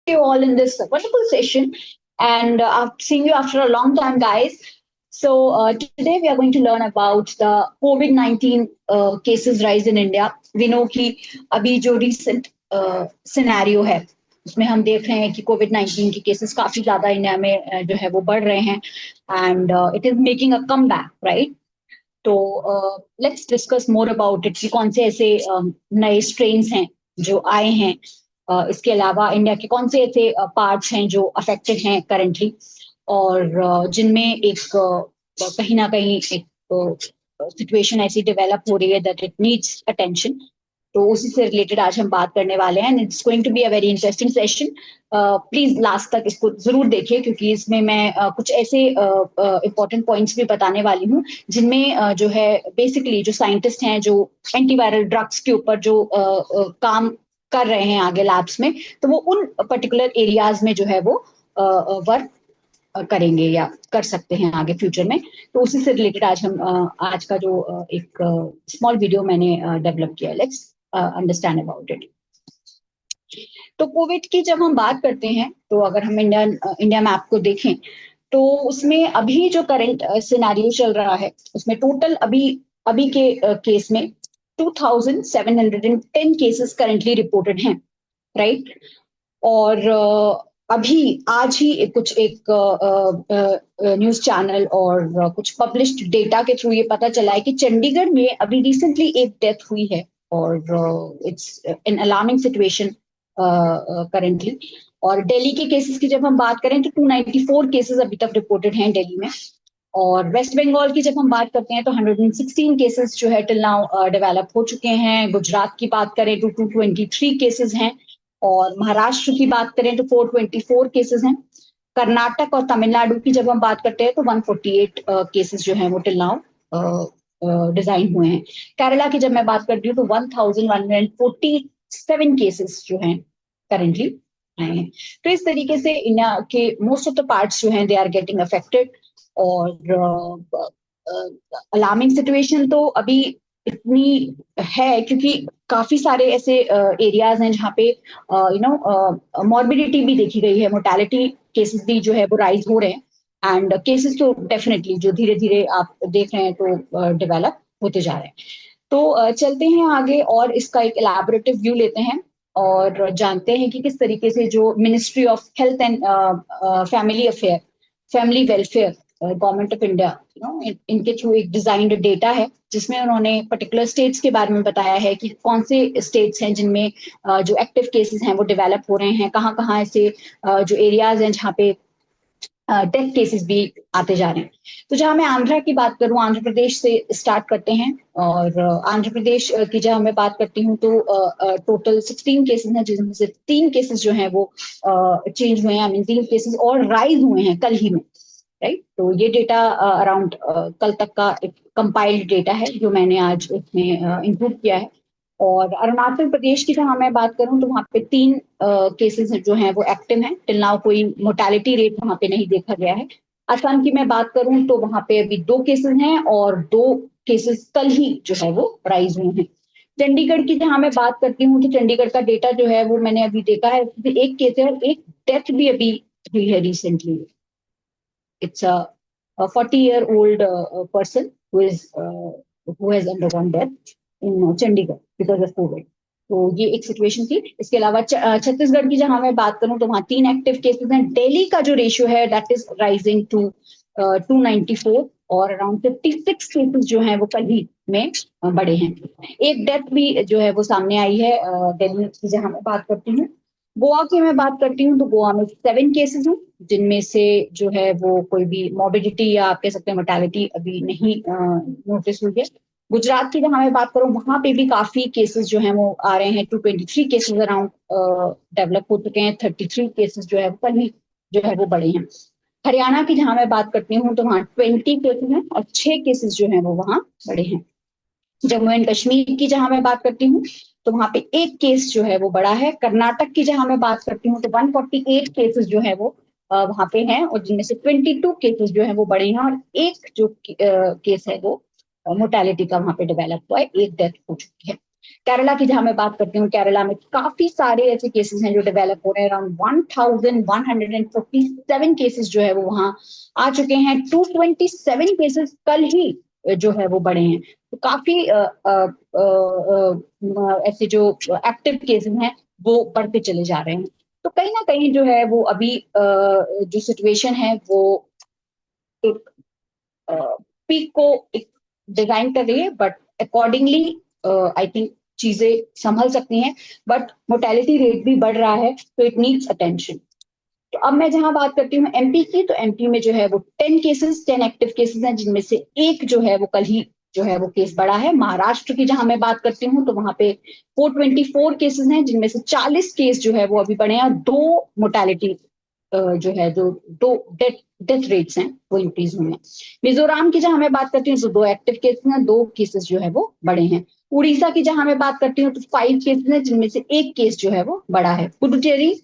you all in this wonderful session. And I've seen you after a long time, guys. So today we are going to learn about the COVID-19 cases rise in India. We know कि अभी जो recent scenario है उसमें हम देख रहे हैं कि कोविड-19 के केसेस काफी ज्यादा इंडिया में जो है वो बढ़ रहे हैं and it is making a come back, right? तो let's discuss more about it कि कौन से ऐसे नए स्ट्रेन्स हैं जो आए हैं। इसके अलावा इंडिया के कौन से ऐसे पार्ट्स हैं जो अफेक्टेड हैं करंटली और जिनमें एक कहीं ना कहीं एक सिचुएशन ऐसी डेवलप हो रही है दैट इट नीड्स अटेंशन। तो उसी से रिलेटेड आज हम बात करने वाले हैं and it's going to be a very interesting session. Please last तक इसको जरूर देखिए क्योंकि इसमें मैं कुछ ऐसे इंपॉर्टेंट पॉइंट्स भी बताने वाली हूँ जिनमें जो है बेसिकली जो साइंटिस्ट हैं जो एंटीवायरल ड्रग्स के ऊपर जो काम कर रहे हैं आगे लैब्स में, तो वो उन पर्टिकुलर एरियाज में जो है वो वर्क करेंगे या कर सकते हैं आगे फ्यूचर में। तो उसी से रिलेटेड आज हम आज का जो एक स्मॉल वीडियो मैंने डेवलप किया है, लेट्स अंडरस्टैंड अबाउट इट। तो कोविड की जब हम बात करते हैं तो अगर हम इंडिया मैप को देखें तो उसमें अभी जो करंट सिनेरियो चल रहा है उसमें टोटल अभी अभी के केस में 2710 केसेस करंटली रिपोर्टेड हैं, राइट? और अभी आज ही कुछ एक न्यूज चैनल और कुछ पब्लिश्ड डेटा के थ्रू ये पता चला है कि चंडीगढ़ में अभी रिसेंटली एक डेथ हुई है और it's an alarming situation currently. और दिल्ली के केसेस की जब हम बात करें तो 294 केसेस अभी तक रिपोर्टेड हैं दिल्ली में। और वेस्ट बंगाल की जब हम बात करते हैं तो 116 केसेस जो है टिल नाउ डेवलप हो चुके हैं। गुजरात की बात करें तो 223 केसेस हैं और महाराष्ट्र की बात करें तो 424 केसेस हैं। कर्नाटक और तमिलनाडु की जब हम बात करते हैं तो 148 केसेस जो हैं वो टिल नाउ डिजाइन हुए हैं। केरला की जब मैं बात करती हूँ तो 1147 केसेस जो हैं करंटली आए हैं। तो इस तरीके से इंडिया के मोस्ट ऑफ द पार्ट्स जो हैं दे आर गेटिंग अफेक्टेड और अलार्मिंग सिचुएशन तो अभी इतनी है क्योंकि काफी सारे ऐसे एरियाज हैं जहाँ पे मॉर्बिडिटी भी देखी गई है, मोर्टेलिटी केसेस भी जो है वो राइज हो रहे हैं एंड केसेस तो डेफिनेटली जो धीरे धीरे आप देख रहे हैं तो डेवलप होते जा रहे हैं। तो चलते हैं आगे और इसका एक इलैबोरेटिव व्यू लेते हैं और जानते हैं कि किस तरीके से जो ministry of health and family welfare government of India इनके थ्रू एक डिजाइंड डेटा है जिसमें उन्होंने पर्टिकुलर स्टेट्स के बारे में बताया है कि कौन से स्टेट्स हैं जिनमें जो एक्टिव केसेस हैं वो डेवलप हो रहे हैं, कहाँ कहाँ ऐसे जो एरियाज हैं जहाँ पे डेथ केसेस भी आते जा रहे हैं। तो जहां मैं आंध्रा की बात करूं, आंध्र प्रदेश से स्टार्ट करते हैं और आंध्र प्रदेश की जहां मैं बात करती हूं तो टोटल 16 केसेस हैं जिसमें से 3 केसेस जो हैं वो चेंज हुए हैं, आई मीन 3 केसेस और राइज हुए हैं कल ही में, राइट? तो ये डेटा अराउंड कल तक का एक कंपाइल्ड डेटा है जो मैंने आज इसमें इंक्लूड किया है। और अरुणाचल प्रदेश की जहां मैं बात करूं तो वहां पे 3 केसेस जो हैं वो एक्टिव हैं, टिल नाउ कोई मोर्टेलिटी रेट वहां पे नहीं देखा गया है। असम की मैं बात करूं तो वहां पे अभी 2 केसेस हैं और 2 केसेस कल ही जो है वो राइज हुए हैं। चंडीगढ़ की जहां मैं बात करती हूँ तो चंडीगढ़ का डेटा जो है वो मैंने अभी देखा है, एक केस है और एक डेथ भी अभी हुई है recently. It's a 40-year-old person who has undergone death in Chandigarh because of COVID. तो ये एक सिचुएशन थी। इसके अलावा छत्तीसगढ़ की जहां मैं बात करूं तो वहां 3 एक्टिव केसेस हैं। दिल्ली का जो रेशियो है दैट इज राइजिंग टू 294 और अराउंड 56 केसेस जो हैं वो कल ही में बढ़े हैं। एक डेथ भी जो है वो सामने आई है दिल्ली की जहां मैं बात करती हूँ। गोवा की मैं बात करती हूँ तो गोवा में 7 केसेस हैं जिनमें से जो है वो कोई भी मॉर्बिडिटी या आप कह सकते हैं मोर्टेलिटी अभी नहीं नोटिस हुई है। गुजरात की जहां मैं बात करूं वहां पे भी काफी केसेस जो हैं वो आ रहे हैं। 223 केसेस अराउंड डेवलप हो चुके हैं। 33 केसेस जो है वो कल ही जो है वो बढ़े हैं। हरियाणा की जहां मैं बात करती हूँ तो वहां 20 केसेस हैं और 6 केसेस जो है वो वहां बढ़े हैं। जम्मू एंड कश्मीर की जहां मैं बात करती हूँ तो वहां पे एक केस जो है वो बड़ा है। कर्नाटक की जहां मैं बात करती हूँ तो 148 केसेस जो है वो वहां पे हैं और जिनमें से 22 केसेस जो है वो बड़े हैं और एक जो केस है वो मोर्टेलिटी का वहां पे डेवलप हुआ है, एक डेथ हो चुकी है। केरला की जहां मैं बात करती हूँ, केरला में काफी सारे ऐसे केसेस हैं जो डेवलप हो रहे हैं। अराउंड 1147 केसेस जो है वो वहां आ चुके हैं। 227 केसेस कल ही जो है वो बढ़े हैं। तो काफी ऐसे जो एक्टिव केसेस हैं वो बढ़ते चले जा रहे हैं। तो कहीं ना कहीं जो है वो अभी जो सिचुएशन है वो एक पीक को एक डिजाइन कर रही है, बट अकॉर्डिंगली आई थिंक चीजें संभल सकती हैं। बट मोर्टेलिटी रेट भी बढ़ रहा है, तो इट नीड्स अटेंशन। तो अब मैं जहां बात करती हूँ एमपी की, तो एमपी में जो है वो 10 एक्टिव केसेस हैं, जिनमें से एक जो है वो कल ही जो है वो केस बढ़ा है। महाराष्ट्र की जहां मैं बात करती हूँ तो वहां पे 424 केसेस हैं, जिनमें से 40 केस जो है वो अभी बढ़े हैं, और 2 मोर्टेलिटी जो है जो 2 डेथ रेट्स हैं वो इंक्रीज हुए हैं। मिजोरम की जहां मैं बात करती हूँ तो 2 एक्टिव केसेस हैं, 2 केसेस जो है वो बढ़े हैं। उड़ीसा की जहां मैं बात करती हूँ तो 5 केसेस हैं, जिनमें से एक केस जो है वो बढ़ा है। पुडुचेरी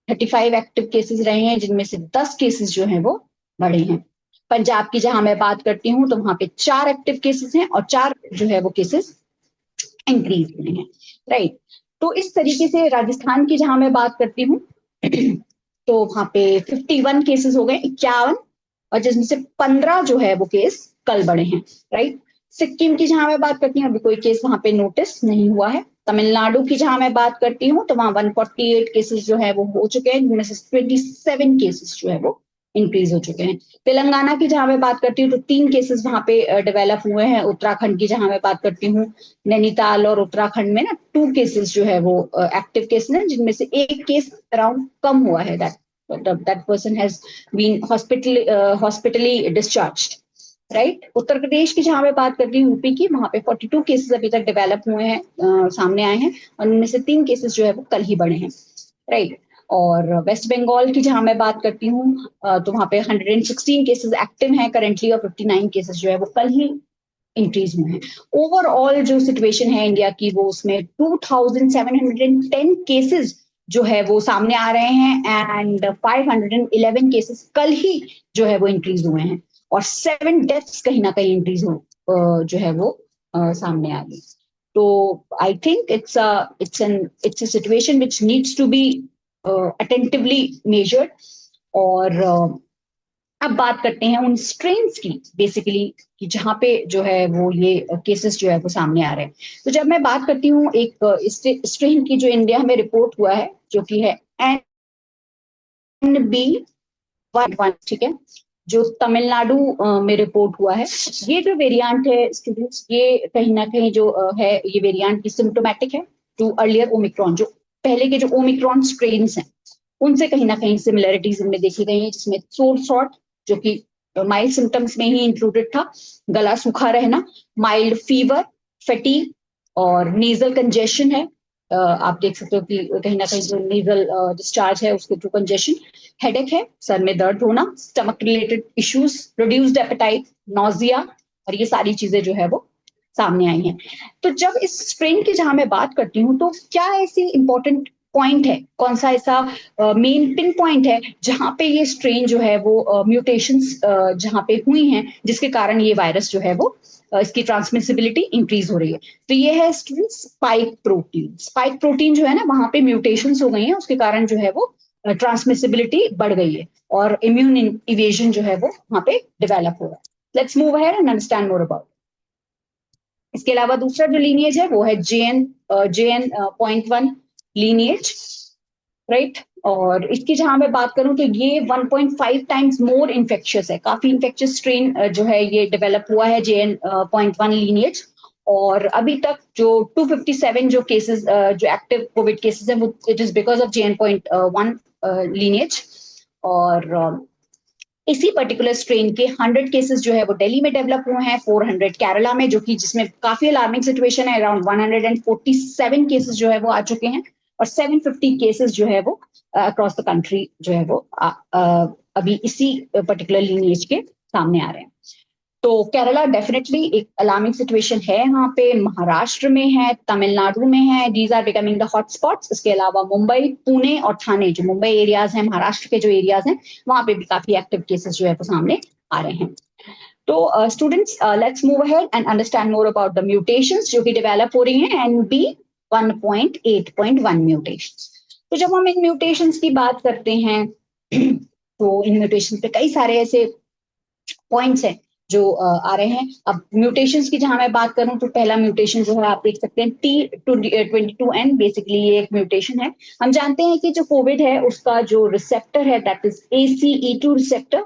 35 एक्टिव केसेस रहे हैं, जिनमें से 10 केसेस जो हैं वो बढ़े हैं। पंजाब की जहां मैं बात करती हूँ तो वहां पे 4 एक्टिव केसेस हैं और 4 जो है वो केसेस इंक्रीज हुए हैं। राइट। तो इस तरीके से राजस्थान की जहां मैं बात करती हूँ तो वहां पे 51 केसेस हो गए, 51, और जिसमें से 15 जो है वो केस कल बढ़े हैं। राइट। सिक्किम की जहां मैं बात करती हूँ, अभी कोई केस वहां पे नोटिस नहीं हुआ है। तमिलनाडु की जहां मैं बात करती हूँ तो वहां 148 केसेस जो है वो हो चुके हैं, जिनमें से 27 केसेस जो है वो इंक्रीज हो चुके हैं। तेलंगाना की जहां मैं बात करती हूँ तो 3 केसेस वहां पे डेवलप हुए हैं। उत्तराखंड की जहां मैं बात करती हूँ, नैनीताल और उत्तराखंड में ना 2 केसेस जो है वो एक्टिव केसेस हैं, जिनमें से एक केस अराउंड कम हुआ है, that person has been hospitally discharged. Right. Uttar Pradesh की जहां मैं बात करती हूँ, यूपी की, वहां पे 42 केसेस अभी तक डेवलप हुए हैं, सामने आए हैं, और उनमें से 3 केसेस जो है वो कल ही बढ़े हैं। राइट। और वेस्ट बंगाल की जहां मैं बात करती हूँ तो वहां पे 116 केसेस एक्टिव हैं करेंटली, और 59 केसेस जो है वो कल ही इंक्रीज हुए हैं। ओवरऑल जो सिचुएशन है इंडिया की, वो उसमें 2710 केसेस जो है वो सामने आ रहे हैं, एंड 511 केसेस कल ही जो है वो इंक्रीज हुए हैं, और 7 डेथ्स कहीं ना कहीं इंक्रीज हो जो है वो सामने आ गई। तो I think it's a situation which needs to be attentively measured. और अब बात करते हैं उन स्ट्रेन्स की, बेसिकली कि जहां पे जो है वो ये केसेस जो है वो सामने आ रहे हैं। तो जब मैं बात करती हूँ एक स्ट्रेन की जो इंडिया में रिपोर्ट हुआ है, जो कि है NB11, ठीक है, जो तमिलनाडु में रिपोर्ट हुआ है। ये जो वेरिएंट है स्टूडेंट्स, ये कहीं ना कहीं जो है, ये वेरिएंट की सिम्टोमेटिक है टू अर्लियर ओमिक्रॉन। जो पहले के जो ओमिक्रॉन स्ट्रेन्स हैं उनसे कहीं ना कहीं सिमिलरिटीज इनमें देखी गई है, जिसमें थ्रोट शॉट, जो कि माइल्ड सिम्टम्स में ही इंक्लूडेड था, गला सूखा रहना, माइल्ड फीवर, फैटीग, और नेजल कंजेशन है। आप देख सकते हो कि कहीं ना कहीं जो नेजल डिस्चार्ज है उसके थ्रू कंजेशन, हेडेक है, सर में दर्द होना, stomach related issues, reduced appetite, nausea, और ये सारी चीजें जो है वो सामने आई हैं। तो जब इस स्ट्रेन की जहां मैं बात करती हूँ, तो क्या ऐसी इंपॉर्टेंट पॉइंट है, कौन सा ऐसा मेन पिन पॉइंट है जहां पे ये स्ट्रेन जो है वो म्यूटेशंस जहां पे हुई हैं, जिसके कारण ये वायरस जो है वो इसकी ट्रांसमिसिबिलिटी इंक्रीज हो रही है। तो ये है स्पाइक प्रोटीन। स्पाइक प्रोटीन जो है ना, वहां पे म्यूटेशंस हो गई हैं, उसके कारण जो है वो ट्रांसमिसिबिलिटी बढ़ गई है, और इम्यून इवेजन जो है वो वहां पे डेवलप हो रहा है। Let's move ahead and understand more about. इसके अलावा दूसरा जो लीनिएज है वो है JN.1 लीनिएज। राइट। और इसकी जहां मैं बात करूं तो ये 1.5 टाइम्स मोर इन्फेक्शियस है, काफी इन्फेक्शियस स्ट्रेन जो है ये डेवलप हुआ है JN.1 लीनिएज। और अभी तक जो 257 जो केसेस जो एक्टिव कोविड केसेस हैं, वो it is because of JN.1 lineage. और इसी पर्टिकुलर स्ट्रेन के 100 केसेस जो है वो दिल्ली में डेवलप हुए हैं, 400 केरला में, जो कि जिसमें काफी अलार्मिंग सिचुएशन है। अराउंड 147 केसेस जो है वो आ चुके हैं, और 750 केसेस जो है वो अक्रॉस द कंट्री जो है वो अभी इसी पर्टिकुलर लीनिएज के सामने आ रहे हैं। तो केरला डेफिनेटली एक अलार्मिंग सिचुएशन है वहां पे, महाराष्ट्र में है, तमिलनाडु में है, these are becoming the hotspots. इसके अलावा मुंबई, पुणे और ठाणे, जो मुंबई एरियाज हैं, महाराष्ट्र के जो एरियाज हैं, वहां पे भी काफी एक्टिव केसेस जो है वो सामने आ रहे हैं। तो students let's move ahead and understand more about the mutations जो कि डेवलप हो रही हैं NB 1.8.1 म्यूटेशंस। तो जब हम इन म्यूटेशंस की बात करते हैं तो इन म्यूटेशंस पे कई सारे ऐसे पॉइंट्स हैं जो आ रहे हैं। अब म्यूटेशंस की जहां मैं बात करूं तो पहला म्यूटेशन जो है आप देख सकते हैं T22N, बेसिकली ये एक म्यूटेशन है। हम जानते हैं कि जो कोविड है उसका जो रिसेप्टर है that is ACE2 receptor.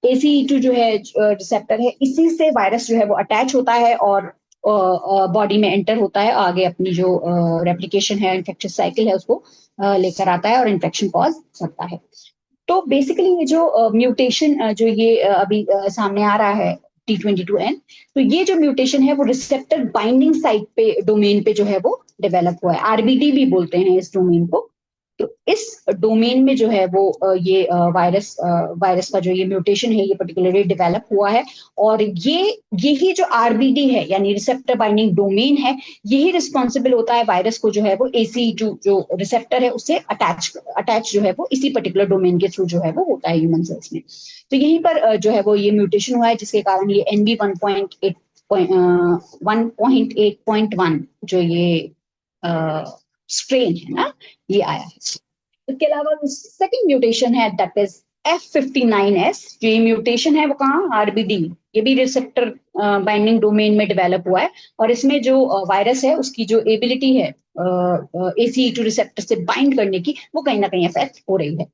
ACE2 जो है रिसेप्टर है, इसी से वायरस जो है वो अटैच होता है और बॉडी में एंटर होता है, आगे अपनी जो रेप्लिकेशन है, इन्फेक्शियस साइकिल है उसको लेकर आता है और इन्फेक्शन कॉज करता है। तो बेसिकली ये जो म्यूटेशन जो ये अभी सामने आ रहा है T22N, तो ये जो म्यूटेशन है वो रिसेप्टर बाइंडिंग साइट पे डोमेन पे जो है वो डेवलप हुआ है। RBD भी बोलते हैं इस डोमेन को। तो इस डोमेन में जो है वो ये वायरस का जो ये म्यूटेशन है ये पर्टिकुलरली डेवलप हुआ है। और यही जो RBD है यानी रिसेप्टर बाइंडिंग डोमेन है, यही रिस्पॉन्सिबल होता है वायरस को जो है वो ACE2 जो रिसेप्टर है उससे अटैच जो है वो इसी पर्टिकुलर डोमेन के थ्रू जो है वो होता है ह्यूमन सेल्स में। तो यहीं पर जो है वो ये म्यूटेशन हुआ है जिसके कारण ये NB 1.8.1 जो ये स्ट्रेन है ना, ये आया है। इसके अलावा सेकंड म्यूटेशन है दैट इज F59S। जो ये म्यूटेशन है वो कहाँ, RBD, ये भी रिसेप्टर बाइंडिंग डोमेन में डेवलप हुआ है। और इसमें जो वायरस है उसकी जो एबिलिटी है ACE2 रिसेप्टर से बाइंड करने की, वो कहीं ना कहीं अफेक्ट हो रही है।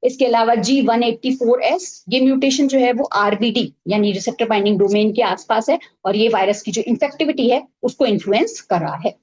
इसके अलावा G184S, ये म्यूटेशन जो है वो RBD यानी रिसेप्टर बाइंडिंग डोमेन के आसपास है और ये वायरस की जो इन्फेक्टिविटी है उसको इन्फ्लुएंस कर रहा है।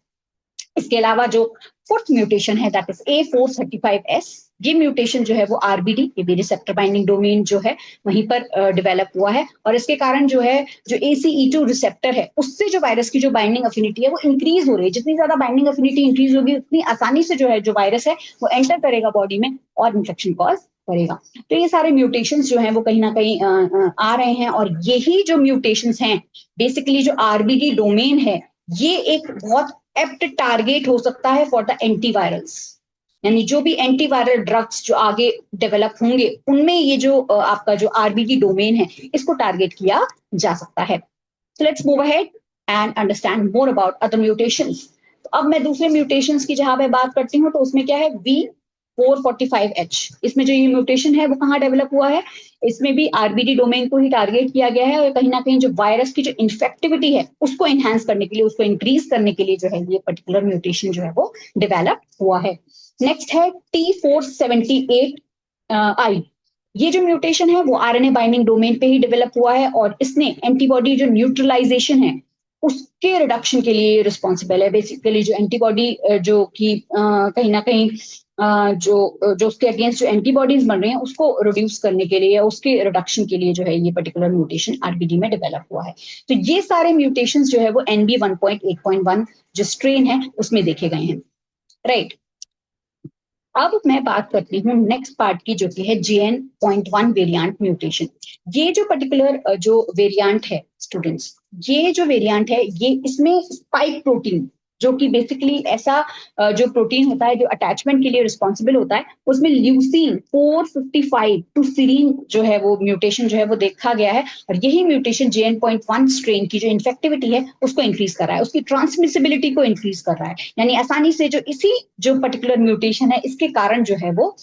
इसके अलावा जो फोर्थ म्यूटेशन है दैट इज A435S, ये म्यूटेशन जो है वो RBD, ये भी रिसेप्टर बाइंडिंग डोमेन जो है वहीं पर डेवलप हुआ है। और इसके कारण जो है जो ACE2 रिसेप्टर है उससे जो वायरस की जो बाइंडिंग अफिनिटी है वो इंक्रीज हो रही है। जितनी ज्यादा बाइंडिंग अफिनिटी इंक्रीज होगी उतनी आसानी से जो है जो वायरस है वो एंटर करेगा बॉडी में और इन्फेक्शन कॉज करेगा। तो ये सारे म्यूटेशंस जो हैं वो कहीं ना कहीं आ रहे हैं। और यही जो म्यूटेशंस हैं बेसिकली जो RBD डोमेन है, ये एक बहुत एप्ट टारगेट हो सकता है फॉर द एंटीवायरल्स, यानी जो भी एंटीवायरल ड्रग्स जो आगे डेवलप होंगे उनमें ये जो आपका जो RBD डोमेन है इसको टारगेट किया जा सकता है। So let's move ahead and understand more about other mutations. तो अब मैं दूसरे म्यूटेशंस की जहां पे बात करती हूँ तो उसमें क्या है V445H। इसमें जो ये म्यूटेशन है वो कहाँ डेवलप हुआ है, इसमें भी RBD डोमेन को ही टारगेट किया गया है और कहीं ना कहीं जो वायरस की जो इन्फेक्टिविटी है उसको एनहांस करने के लिए, उसको इंक्रीज करने के लिए जो है ये पर्टिकुलर म्यूटेशन जो है वो डेवलप हुआ है। नेक्स्ट है T478I। ये जो म्यूटेशन है वो RNA बाइंडिंग डोमेन पे ही डेवलप हुआ है और इसने एंटीबॉडी जो न्यूट्रलाइजेशन है उसके रिडक्शन के लिए रिस्पॉन्सिबल है। बेसिकली जो एंटीबॉडी जो कि कहीं ना कहीं जो उसके अगेंस्ट जो एंटीबॉडीज बन रहे हैं उसको रिड्यूस करने के लिए, उसके रिडक्शन के लिए जो है ये पर्टिकुलर म्यूटेशन RBD में डेवलप हुआ है। तो ये सारे म्यूटेशंस जो है वो NB 1.8.1 जो स्ट्रेन है उसमें देखे गए हैं, राइट। अब मैं बात करती हूँ नेक्स्ट पार्ट की जो कि है JN.1 वेरिएंट म्यूटेशन। ये जो पर्टिकुलर जो वेरिएंट है स्टूडेंट्स, ये जो वेरिएंट है ये इसमें स्पाइक प्रोटीन जो कि बेसिकली ऐसा जो प्रोटीन होता है जो अटैचमेंट के लिए रिस्पॉन्सिबल होता है, उसमें ल्यूसीन 455 टू सीरीन जो है वो म्यूटेशन जो है वो देखा गया है। और यही म्यूटेशन JN.1 स्ट्रेन की जो इन्फेक्टिविटी है उसको इंक्रीज कर रहा है, उसकी ट्रांसमिसिबिलिटी को इंक्रीज कर रहा है। यानी आसानी से जो इसी जो पर्टिकुलर म्यूटेशन है इसके कारण जो है वो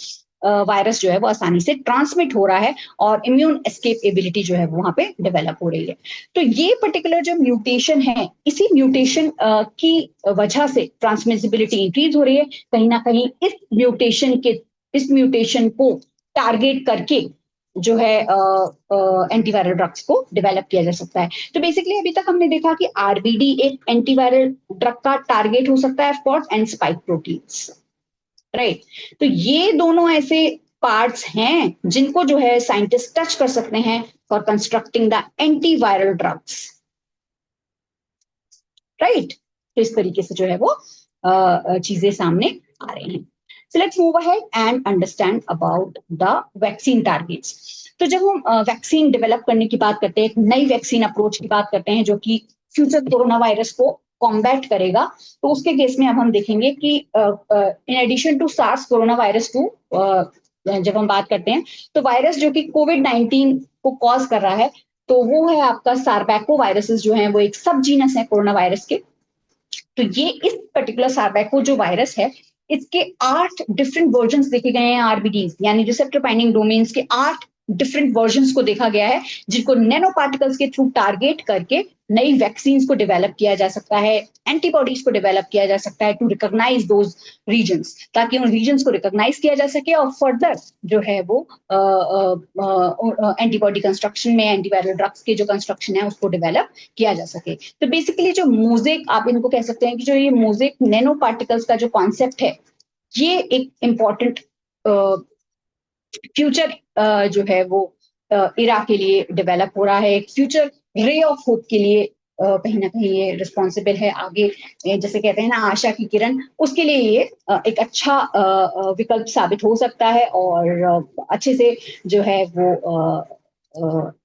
वायरस जो है वो आसानी से ट्रांसमिट हो रहा है और इम्यून एस्केप एबिलिटी जो है वो वहां पे डेवलप हो रही है। तो ये पर्टिकुलर जो म्यूटेशन है, इसी म्यूटेशन की वजह से ट्रांसमिसिबिलिटी इंक्रीज हो रही है। कहीं ना कहीं इस म्यूटेशन को टारगेट करके जो है एंटीवायरल ड्रग्स को डेवलप किया जा सकता है। तो बेसिकली अभी तक हमने देखा कि RBD एक एंटीवायरल ड्रग का टारगेट हो सकता है for and spike proteins, right. तो ये दोनों ऐसे पार्ट्स हैं जिनको जो है साइंटिस्ट टच कर सकते हैं for constructing the antiviral drugs, right. तो इस तरीके से जो है वो चीजें सामने आ रही हैं। So let's move ahead and understand about the vaccine targets. तो जब हम वैक्सीन डेवलप करने की बात करते हैं, एक नई वैक्सीन अप्रोच की बात करते हैं जो कि फ्यूचर कोरोना वायरस को कॉम्बैट करेगा, तो उसके केस में अब हम देखेंगे कि in addition to SARS corona virus 2 जब हम बात करते हैं, तो वायरस जो कि कोविड-19 को कॉज़ कर रहा है, तो वो है आपका सार्बैको वायरसेस जो हैं, वो एक सब जीनस है कोरोना वायरस के। तो ये इस पर्टिकुलर सार्बैको जो वायरस है, इसके 8 डिफरेंट वर्जन्स देखे गए हैं आरबीडीज़ यानी रिसेप्टर बाइंडिंग डोमेन्स के 8 डिफरेंट वर्जन्स को देखा गया है, जिनको नैनो पार्टिकल्स के थ्रू टारगेट करके नई वैक्सीन्स को डेवलप किया जा सकता है, एंटीबॉडीज को डेवलप किया जा सकता है टू रिकॉग्नाइज दोज रीजन्स, ताकि उन रीजन्स को रिकॉग्नाइज किया जा सके और फर्दर जो है वो एंटीबॉडी कंस्ट्रक्शन में एंटीवायरल ड्रग्स के जो कंस्ट्रक्शन है उसको डेवलप किया जा सके। तो बेसिकली जो मोज़ेक आप इनको कह सकते हैं कि जो ये मोज़ेक नैनो पार्टिकल्स का जो कॉन्सेप्ट है, ये एक इम्पॉर्टेंट फ्यूचर जो है वो इरा के लिए डेवलप हो रहा है, एक फ्यूचर रे ऑफ होप के लिए कहीं ना कहीं ये रिस्पॉन्सिबल है। आगे जैसे कहते हैं ना आशा की किरण, उसके लिए ये एक अच्छा विकल्प साबित हो सकता है और अच्छे से जो है वो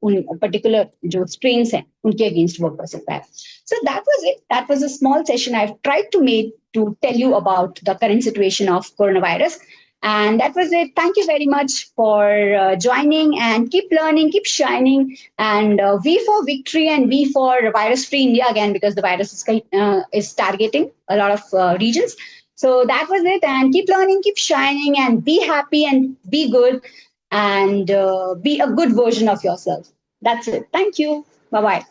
उन पर्टिकुलर जो स्ट्रेन्स हैं उनके अगेंस्ट वर्क कर सकता है। So that was a small session I've tried to make to tell you about the current situation of coronavirus. And that was it. Thank you very much for joining, and keep learning, keep shining. And V for victory and V for virus free India again, because the virus is targeting a lot of regions. So that was it. And keep learning, keep shining, and be happy and be good, and be a good version of yourself. That's it. Thank you. Bye bye.